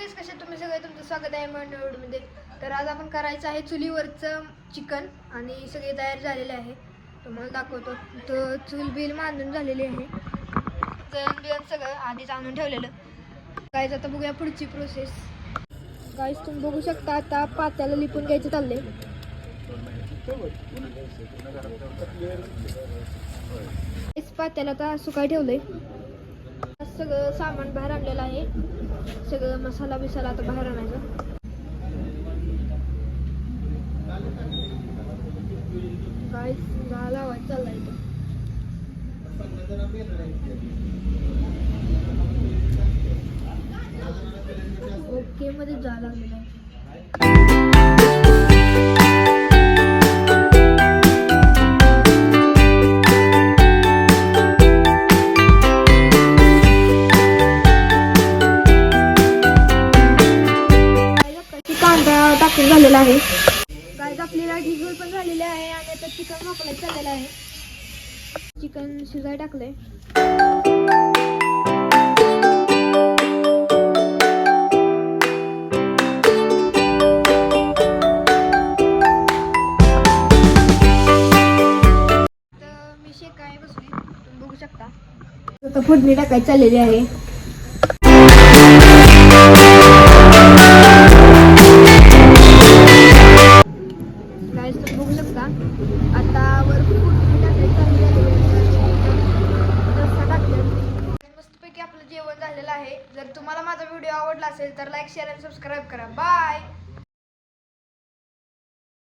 गाईस, कसे तुम्ही सगळे? तुमचं स्वागत आहे मंडळमध्ये. तर आज आपण करायचं आहे चुलीवरचं चिकन आणि सगळे तयार झालेले आहे. तुम्हाला दाखवतो. तर चूल बिल मांडून झालेली आहे. जण बिळण सगळं आधीच आणून ठेवलेलं. गाईस आता बघूया पुढची प्रोसेस. गाईस तुम्ही बघू शकता आता पात्याला लिपून घ्यायचं चाललंय. पात्याला आता सुकाय ठेवलंय. सगळं सामान बाहेर आणलेलं आहे. सगळं मसाला बिसाला आता बाहेर आणायचा. गाईस झाला आवाज चाललाय इथं. ओके मध्ये जायला लागलेलं आहे. कांदा टाकून झालेला आहे. गाईस आपल्याला ढिगोल पण झालेले आहे आणि आता चिकन वापरायला चाललेलं आहे. चिकन शिजाय टाकलंय. तर मी शेकाय बसली, तुम्ही बघू शकता. आता फोडणी टाकायची चाललेली आहे. बघू शकता आता वर मस्तपैकी आपलं जेवण झालेलं आहे. जर तुम्हाला माझा व्हिडिओ आवडला असेल तर लाईक शेअर आणि सबस्क्राईब करा. बाय.